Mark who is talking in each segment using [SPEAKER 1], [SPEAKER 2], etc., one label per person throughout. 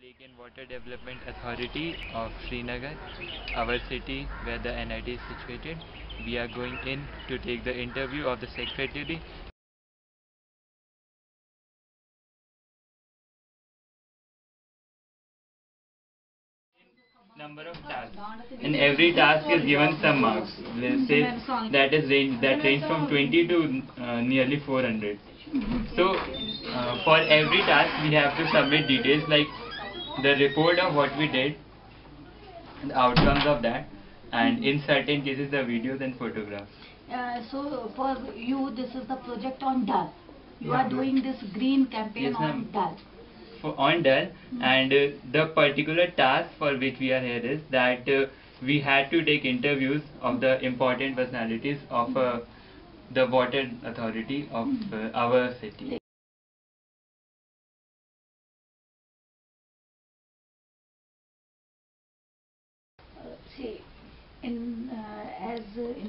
[SPEAKER 1] Lake and Water Development Authority of Srinagar, our city where the NIT is situated. We are going in to take the interview of the secretary. Number of tasks, and every task is given some marks. Let's say that range from 20 to nearly 400. So for every task we have to submit details like the report of what we did, the outcomes of that, and in certain cases the videos and photographs.
[SPEAKER 2] So for you, this is the project on Dal. You are doing this green campaign. Yes, on Dal.
[SPEAKER 1] On Dal, and the particular task for which we are here is that we had to take interviews of the important personalities of the water authority of our city.
[SPEAKER 2] See, in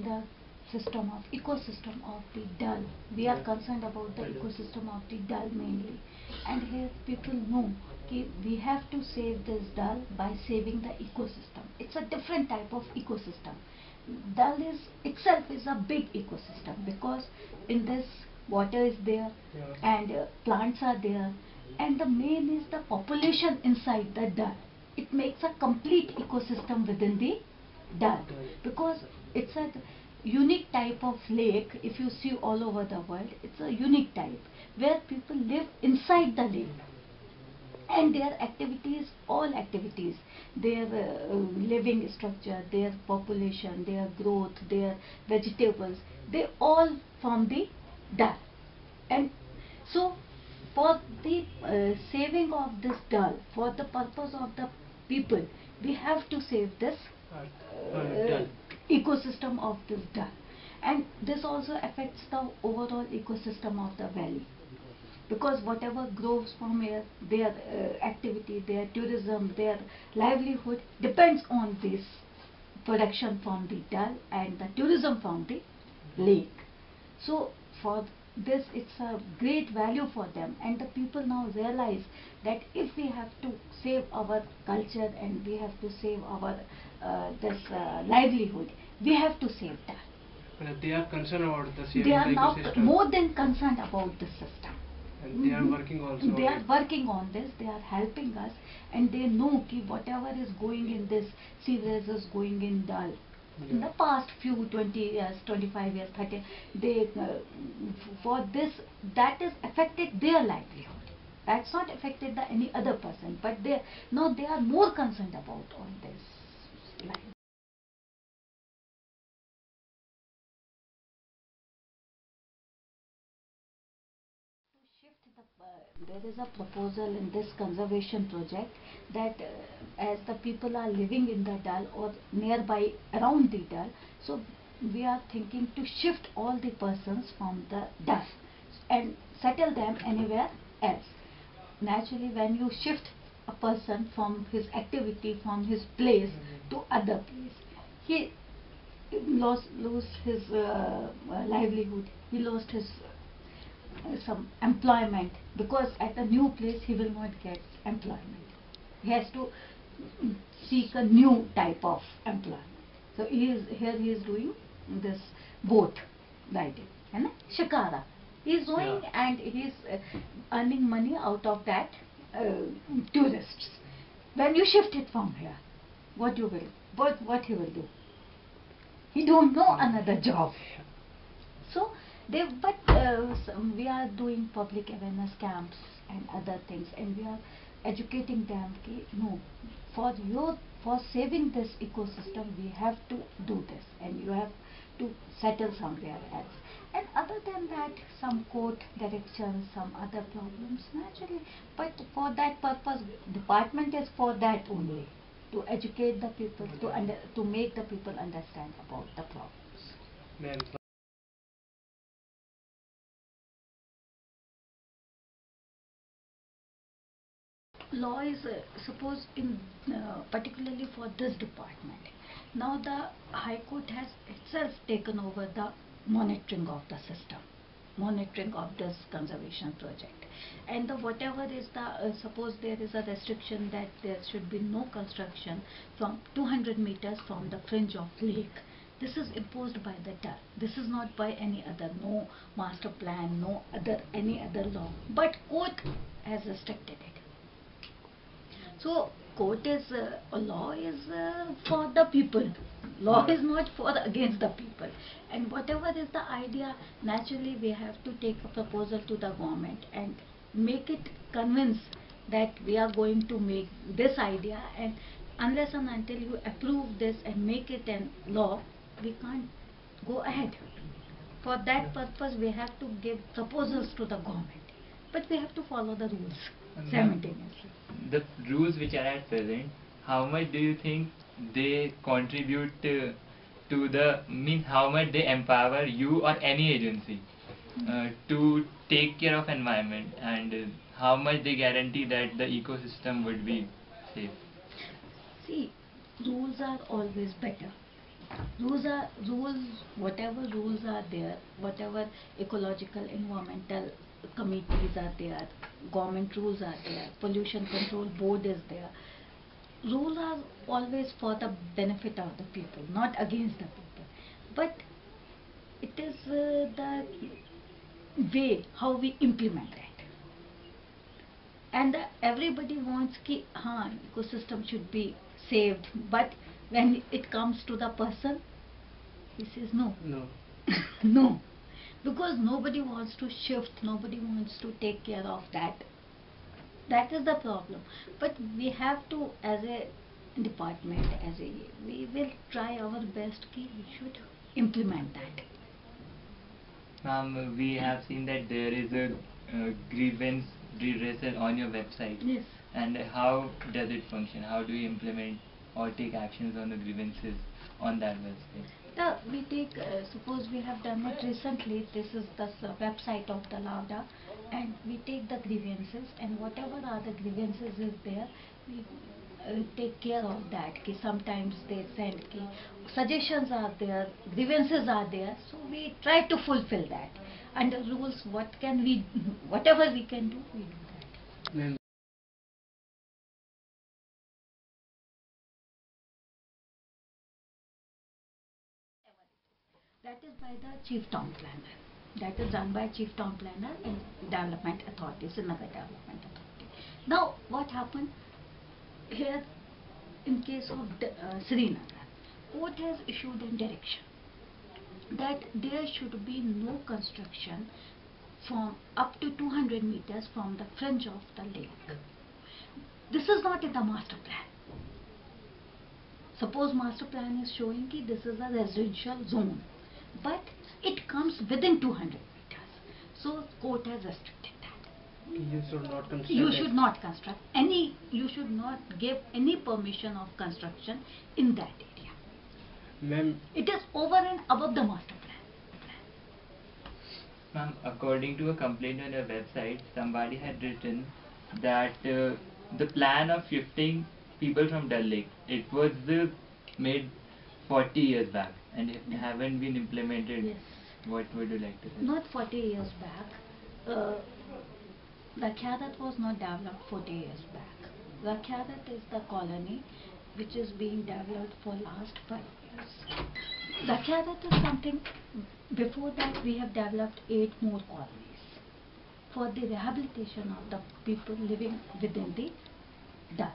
[SPEAKER 2] the system of ecosystem of the Dal, we are concerned about the ecosystem of the Dal mainly, and here people know that we have to save this Dal by saving the ecosystem. It's a different type of ecosystem. Dal is itself is a big ecosystem because in this water is there, and plants are there, and the main is the population inside the Dal. It makes a complete ecosystem within the Dal because it's a unique type of lake. If you see all over the world, it's a unique type where people live inside the lake, and their activities, all activities, their living structure, their population, their growth, their vegetables, they all from the Dal. And so for the saving of this Dal, for the purpose of the people, we have to save this ecosystem of this Dal. And this also affects the overall ecosystem of the valley, because whatever grows from here, their activity, their tourism, their livelihood depends on this production from the Dal and the tourism from the lake. So for this, it's a great value for them, and the people now realize that if we have to save our culture and we have to save our livelihood, we have to save that.
[SPEAKER 3] They are concerned about the saving
[SPEAKER 2] They are
[SPEAKER 3] the
[SPEAKER 2] now
[SPEAKER 3] ecosystem.
[SPEAKER 2] more than concerned about the system.
[SPEAKER 3] And they are working also.
[SPEAKER 2] They are working on this. They are helping us, and they know that whatever is going in this sewerage is going in Dal. In the past few 20 years, 25 years, 30, they for this, that is affected their livelihood. That's not affected the any other person, but they now they are more concerned about all this. There is a proposal in this conservation project that as the people are living in the Dal or nearby around the Dal, so we are thinking to shift all the persons from the Dal and settle them anywhere else. Naturally, when you shift a person from his activity, from his place to other place, he lose his livelihood, he lost his some employment, because at a new place he will not get employment. He has to seek a new type of employment. So he is doing this boat riding, and shikara. He is doing, and he is earning money out of that tourists. When you shift it from here, what he will do? He don't know another job. So we are doing public awareness camps and other things, and we are educating them no, for saving this ecosystem we have to do this, and you have to settle somewhere else. And other than that, some court directions, some other problems, naturally, but for that purpose department is for that only, to educate the people, to make the people understand about the problems. Law is suppose in particularly for this department. Now the High Court has itself taken over the monitoring of the system. monitoring of this conservation project. And the whatever is the suppose there is a restriction that there should be no construction from 200 meters from the fringe of lake. This is imposed by the DAR. This is not by any other, no master plan, no other any other law. But court has restricted it. So court is a law is for the people. Law is not for against the people. And whatever is the idea, naturally we have to take a proposal to the government and make it convince that we are going to make this idea, and unless and until you approve this and make it a law, we can't go ahead. For that purpose we have to give proposals to the government, but we have to follow the rules simultaneously.
[SPEAKER 1] The rules which are at present, how much do you think they contribute to the means, how much they empower you or any agency to take care of environment, and how much they guarantee that the ecosystem would be safe?
[SPEAKER 2] See, rules are always better. Rules, whatever rules are there, whatever ecological, environmental committees are there, government rules are there, pollution control board is there. Rules are always for the benefit of the people, not against the people. But it is the way how we implement it. And everybody wants ki, ecosystem should be saved, but when it comes to the person, he says no.
[SPEAKER 3] No.
[SPEAKER 2] No, because nobody wants to shift, nobody wants to take care of that. That is the problem. But we have to, as a department, we will try our best ki we should implement that.
[SPEAKER 1] Ma'am, we have seen that there is a grievance redressal on your website.
[SPEAKER 2] Yes.
[SPEAKER 1] And how does it function? How do you implement or take actions on the grievances on that website?
[SPEAKER 2] We take, suppose we have done it recently, this is the website of the LAVDA, and we take the grievances, and whatever are the grievances is there, we take care of that. Ki sometimes they send ki suggestions are there, grievances are there, so we try to fulfill that. Under rules, whatever we can do, we do that.
[SPEAKER 3] Then
[SPEAKER 2] That is by the Chief Town Planner. That is done by Chief Town Planner and Development Authority, Srinagar Development Authority. Now, what happened here in case of Srinagar? Court has issued a direction that there should be no construction from up to 200 meters from the fringe of the lake. This is not in the master plan. Suppose master plan is showing that this is a residential zone, but it comes within 200 meters. So court has restricted that.
[SPEAKER 3] you should not construct.
[SPEAKER 2] You should not construct any, you should not give any permission of construction in that area.
[SPEAKER 3] Ma'am,
[SPEAKER 2] It is over and above the master plan.
[SPEAKER 1] Ma'am, according to a complaint on your website, somebody had written that the plan of shifting people from Dal Lake, it was made 40 years back and it haven't been implemented.
[SPEAKER 2] Yes.
[SPEAKER 1] What would you like to say?
[SPEAKER 2] Not 40 years back. Rakhyadat was not developed 40 years back. Rakhyadat is the colony which is being developed for last 5 years. Rakhyadat is something, before that we have developed 8 more colonies for the rehabilitation of the people living within the Dal.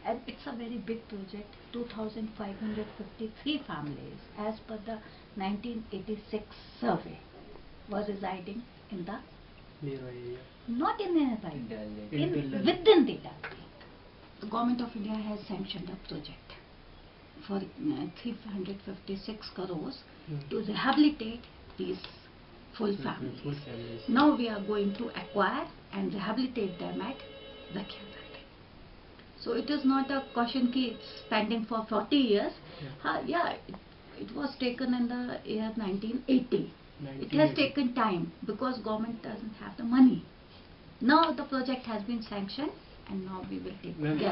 [SPEAKER 2] And it's a very big project, 2,553 families as per the 1986 survey were residing in the,
[SPEAKER 3] nearby area.
[SPEAKER 2] not in nearby,
[SPEAKER 1] Dal Lake.
[SPEAKER 2] within the Dal. The Government of India has sanctioned a project for 356 crores to rehabilitate these full families.
[SPEAKER 3] Full families.
[SPEAKER 2] Now we are going to acquire and rehabilitate them at Rakhyadat. So it is not a question ki it's pending for 40 years. It was taken in the year 1980. It has taken time because government doesn't have the money. Now the project has been sanctioned and now we will take
[SPEAKER 3] Ma'am,
[SPEAKER 2] care.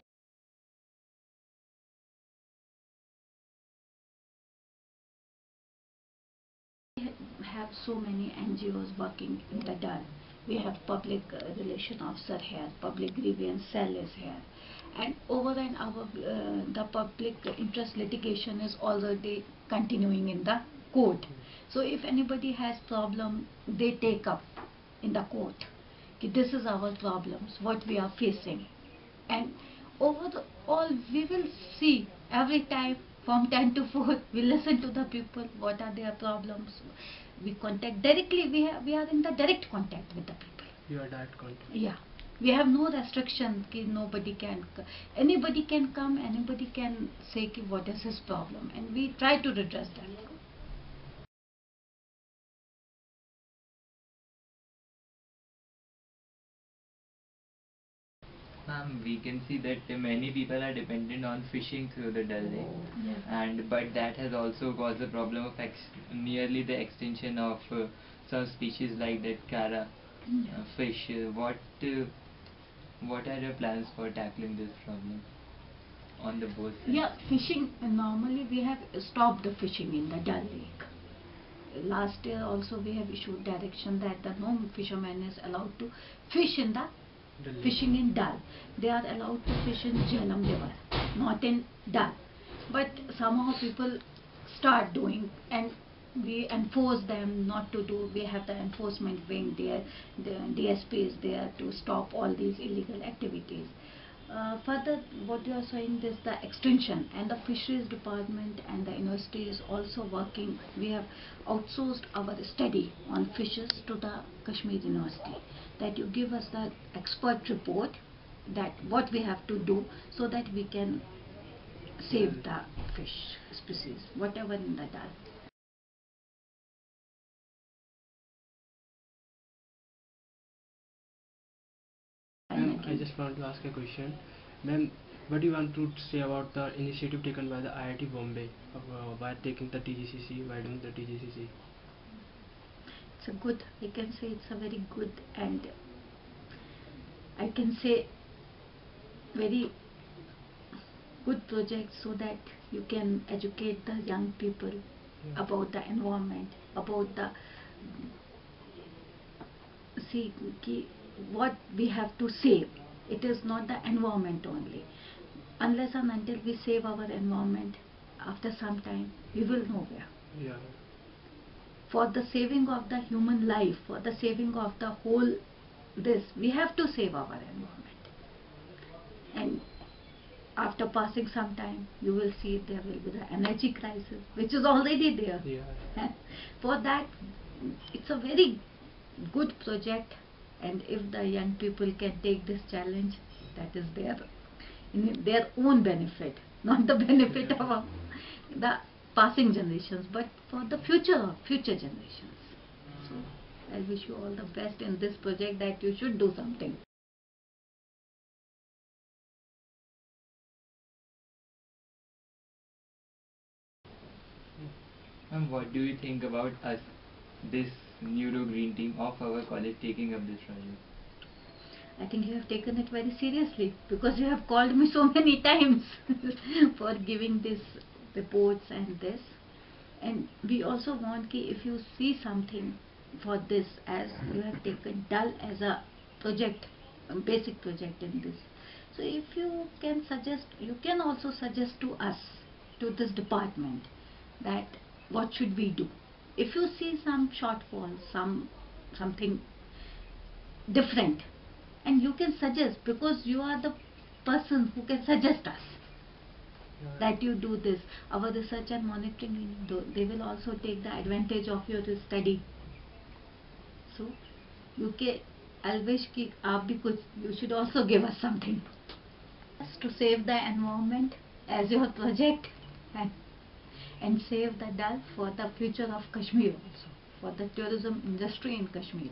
[SPEAKER 2] We have so many NGOs working in the Dal. We have public relation officer here, public grievance cell is here, and over and above the public interest litigation is already continuing in the court. So if anybody has problem, they take up in the court. This is our problems, what we are facing, and overall we will see every time from 10 to 4 we listen to the people, what are their problems, we contact directly, we are in the direct contact with the people.
[SPEAKER 3] You are direct contact.
[SPEAKER 2] Yeah, we have no restriction ki nobody can anybody can come, anybody can say ki what is his problem, and we try to redress that.
[SPEAKER 1] We can see that many people are dependent on fishing through the Dal Lake, and but that has also caused the problem of nearly the extinction of some species like that Kara fish. What are your plans for tackling this problem on the both sides?
[SPEAKER 2] Yeah, fishing, normally we have stopped the fishing in the Dal Lake. Last year also we have issued direction that no fisherman is allowed to fish in the fishing in Dal. They are allowed to fish in Jhelum river, not in Dal. But somehow people start doing, and we enforce them not to do. We have the enforcement wing there, the DSP is there to stop all these illegal activities. Further, what you are saying is the extension, and the fisheries department and the university is also working. We have outsourced our study on fishes to the Kashmir University, that you give us the expert report that what we have to do so that we can save the fish species, whatever in the Dal.
[SPEAKER 3] I just want to ask a question. Ma'am, what do you want to say about the initiative taken by the IIT Bombay by taking the TGCC, by doing the TGCC?
[SPEAKER 2] It's a good, I can say it's a very good, and I can say very good project, so that you can educate the young people about the environment, about the what we have to save. It is not the environment only. Unless and until we save our environment, after some time we will nowhere.
[SPEAKER 3] Yeah.
[SPEAKER 2] For the saving of the human life, for the saving of the whole this, we have to save our environment. And after passing some time, you will see there will be the energy crisis, which is already there.
[SPEAKER 3] Yeah.
[SPEAKER 2] For that, it's a very good project, and if the young people can take this challenge, that is in their own benefit, not the benefit of the passing generations, but for the future generations. So I wish you all the best in this project, that you should do something.
[SPEAKER 1] And what do you think about us, this Neuro Green team of our college, taking up this project?
[SPEAKER 2] I think you have taken it very seriously, because you have called me so many times for giving this reports and this. And we also want ki if you see something for this, as you have taken Dal as a project, a basic project in this. So if you can suggest, you can also suggest to us, to this department, that what should we do. If you see some shortfall, something different, and you can suggest, because you are the person who can suggest us that you do this. Our research and monitoring, they will also take the advantage of your study. So you can, I wish ki aap bhi kuch, you should also give us something to save the environment as your project, and save the Dal for the future of Kashmir also, for the tourism industry in Kashmir.